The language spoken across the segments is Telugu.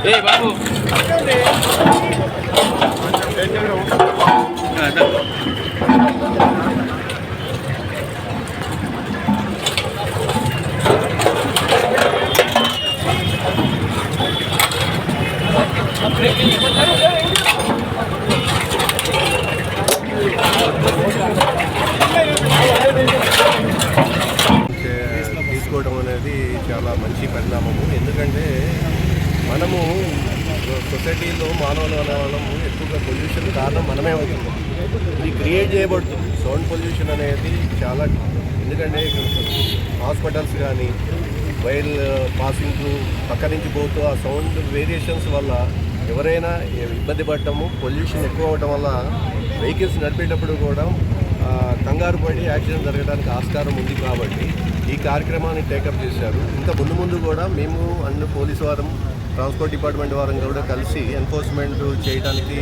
బాబు తీసుకోవడం అనేది చాలా మంచి పరిణామము. ఎందుకంటే మనము సొసైటీలో మానవులు అనే వాళ్ళము ఎక్కువగా పొల్యూషన్ కారణం మనమే అవుతుంది. ఇది క్రియేట్ చేయబడుతుంది సౌండ్ పొల్యూషన్ అనేది చాలా. ఎందుకంటే హాస్పిటల్స్ కానీ వైల్ పాసింగ్ పక్క నుంచి పోతూ ఆ సౌండ్ వేరియేషన్స్ వల్ల ఎవరైనా ఇబ్బంది పడటము, పొల్యూషన్ ఎక్కువ అవడం వల్ల వెహికల్స్ నడిపేటప్పుడు కూడా కంగారు పడి యాక్సిడెంట్ జరగడానికి ఆస్కారం ఉంది. కాబట్టి ఈ కార్యక్రమాన్ని టేకప్ చేశారు. ఇంకా ముందు కూడా మేము అన్ని పోలీసు వారం, ట్రాన్స్పోర్ట్ డిపార్ట్మెంట్ వారం కూడా కలిసి ఎన్ఫోర్స్మెంట్ చేయడానికి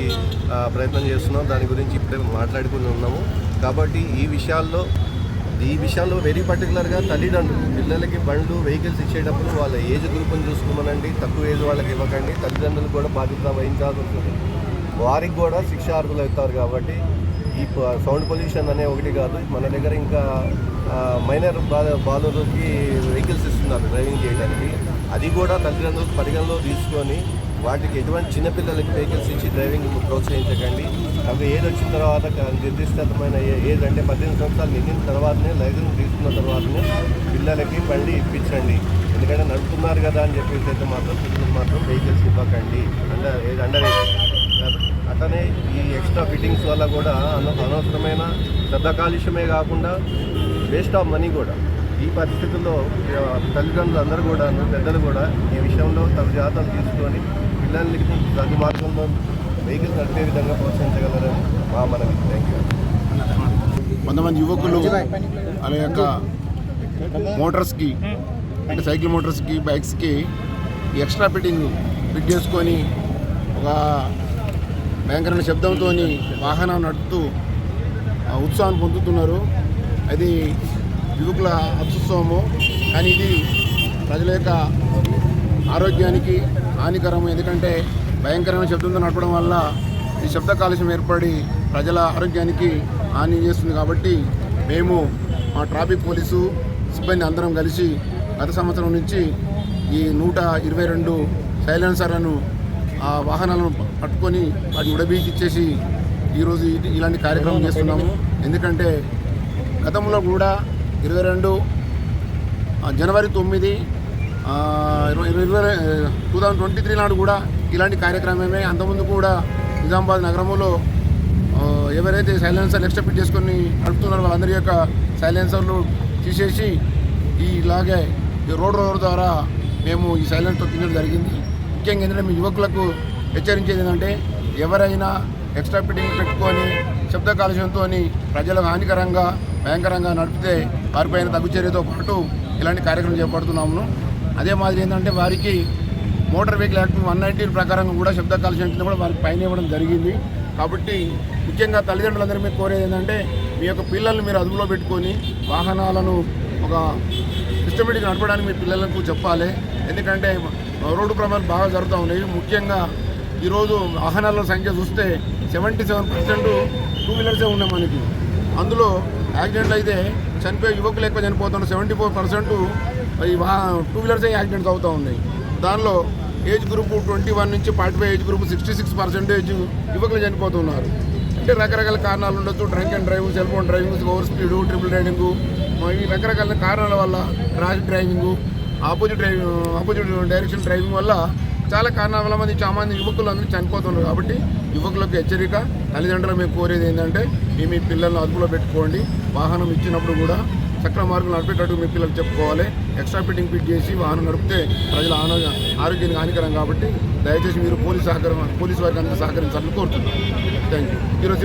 ప్రయత్నం చేస్తున్నాం. దాని గురించి ఇప్పుడే మాట్లాడుకుని ఉన్నాము. కాబట్టి ఈ విషయాల్లో వెరీ పర్టికులర్గా తల్లిదండ్రులు పిల్లలకి బండ్లు వెహికల్స్ ఇచ్చేటప్పుడు వాళ్ళ ఏజ్ గ్రూప్ని చూసుకోమనండి. తక్కువ ఏజ్ వాళ్ళకి ఇవ్వకండి. తల్లిదండ్రులు కూడా బాధ్యత వహించాల్సి ఉంటుంది. వారికి కూడా శిక్షార్హులు అవుతారు. కాబట్టి ఈ సౌండ్ పొల్యూషన్ అనే ఒకటి కాదు, మన దగ్గర ఇంకా మైనర్ బాలులకి వెహికల్స్ ఇస్తున్నారు డ్రైవింగ్ చేయడానికి. అది కూడా తల్లిదండ్రులు పరిగణలో తీసుకొని వాటికి ఎటువంటి చిన్నపిల్లలకి వెహికల్స్ ఇచ్చి డ్రైవింగ్ ప్రోత్సహించకండి. అవి ఏజ్ వచ్చిన తర్వాత నిర్దిష్టమైన ఏజ్ అంటే 18 సంవత్సరాలు నిండిన తర్వాతనే, లైసెన్స్ తీసుకున్న తర్వాతనే పిల్లలకి బండి ఇప్పించండి. ఎందుకంటే నడుపుతున్నారు కదా అని చెప్పేసి అయితే మాత్రం పిల్లలకు మాత్రం వెహికల్స్ ఇవ్వకండి. Under age. అట్లనే ఈ ఎక్స్ట్రా ఫిట్టింగ్స్ వల్ల కూడా అనవసరమైన శబ్ద కాలుష్యమే కాకుండా వేస్ట్ ఆఫ్ మనీ కూడా. ఈ పరిస్థితుల్లో తల్లిదండ్రులు అందరూ కూడా, పెద్దలు కూడా ఈ విషయంలో తమ జాగ్రత్తలు తీసుకొని పిల్లలకి ప్రతి మార్గంలో వెహికల్స్ నడిపే విధంగా ప్రోత్సహించగలరని మా మనవి. Thank you. కొంతమంది యువకులు వాళ్ళ యొక్క మోటార్స్కి, అంటే సైకిల్ మోటార్స్కి, బైక్స్కి ఎక్స్ట్రా ఫిట్ చేసుకొని ఒక భయంకరమైన శబ్దంతో వాహనం నడుపుతూ ఉత్సాహాన్ని పొందుతున్నారు. అది యువకుల అత్యుత్సవము. కానీ ఇది ప్రజల యొక్క ఆరోగ్యానికి హానికరము. ఎందుకంటే భయంకరమైన శబ్దంతో నడపడం వల్ల ఈ శబ్ద కాలుష్యం ఏర్పడి ప్రజల ఆరోగ్యానికి హాని చేస్తుంది. కాబట్టి మేము మా ట్రాఫిక్ పోలీసు సిబ్బంది అందరం కలిసి గత సంవత్సరం నుంచి ఈ 122 సైలెన్సర్లను ఆ వాహనాలను పట్టుకొని వాటిని ఉడబీకిచ్చేసి ఈరోజు ఇలాంటి కార్యక్రమం చేస్తున్నాము. ఎందుకంటే గతంలో కూడా 22 జనవరి 9, 2023 నాడు కూడా ఇలాంటి కార్యక్రమమే. అంతకుముందు కూడా నిజామాబాద్ నగరంలో ఎవరైతే సైలెన్సర్లు ఎక్స్ట్రా ఫిట్ చేసుకొని నడుపుతున్నారో వాళ్ళందరి యొక్క సైలెన్సర్లు తీసేసి ఇలాగే రోడ్ ద్వారా మేము ఈ సైలెన్స్ తొక్కించడం జరిగింది. ముఖ్యంగా ఏంటంటే మీ యువకులకు హెచ్చరించేది ఏంటంటే ఎవరైనా ఎక్స్ట్రా ఫిట్టింగ్ పెట్టుకొని శబ్ద కాలుష్యంతో ప్రజలకు హానికరంగా, భయంకరంగా నడిపితే వారిపైన తగు చర్యతో పాటు ఇలాంటి కార్యక్రమం చేపడుతున్నాము. అదే మాదిరి ఏంటంటే వారికి మోటార్ వెహికల్ యాక్ట్ 119 ప్రకారంగా కూడా శబ్ద కాలుష్యం కూడా వారికి పైన ఇవ్వడం జరిగింది. కాబట్టి ముఖ్యంగా తల్లిదండ్రులందరూ మీకు కోరేది ఏంటంటే మీ యొక్క పిల్లల్ని మీరు అదుపులో పెట్టుకొని వాహనాలను ఒక సిస్టమేటిక్గా నడపడానికి మీ పిల్లలకు చెప్పాలి. ఎందుకంటే రోడ్డు ప్రమాదాలు బాగా జరుగుతూ ఉన్నాయి. ముఖ్యంగా ఈరోజు వాహనాల సంఖ్య చూస్తే 77% 2 వీలర్సే ఉన్నాయి మనకి. అందులో యాక్సిడెంట్లు అయితే చనిపోయే యువకులు ఎక్కువ చనిపోతున్నారు. 74% ఈ 2 వీలర్సే యాక్సిడెంట్స్ అవుతూ ఉన్నాయి. దానిలో ఏజ్ గ్రూప్ 21 నుంచి 45 ఏజ్ గ్రూప్ 66% యువకులు చనిపోతున్నారు. అంటే రకరకాల కారణాలు ఉండొచ్చు. Drunk and driving, cell phone driving, over speed, triple riding, ఈ రకరకాల కారణాల వల్ల rash driving, opposite direction driving వల్ల చాలా కారణాల వల్ల చాలా మంది యువకులు అందరూ చనిపోతున్నారు. కాబట్టి యువకులకు హెచ్చరిక, తల్లిదండ్రులు మేము కోరేది ఏంటంటే మీ పిల్లలను అదుపులో పెట్టుకోండి. వాహనం ఇచ్చినప్పుడు కూడా చక్ర మార్గం నడిపేటట్టు మీ పిల్లలు చెప్పుకోవాలి. ఎక్స్ట్రా ఫిట్ చేసి వాహనం నడిపితే ప్రజల ఆరోగ్యానికి హానికరం. కాబట్టి దయచేసి మీరు పోలీసు వారికి అందరూ సహకరించాలని కోరుతున్నాను. Thank you. ఈరోజు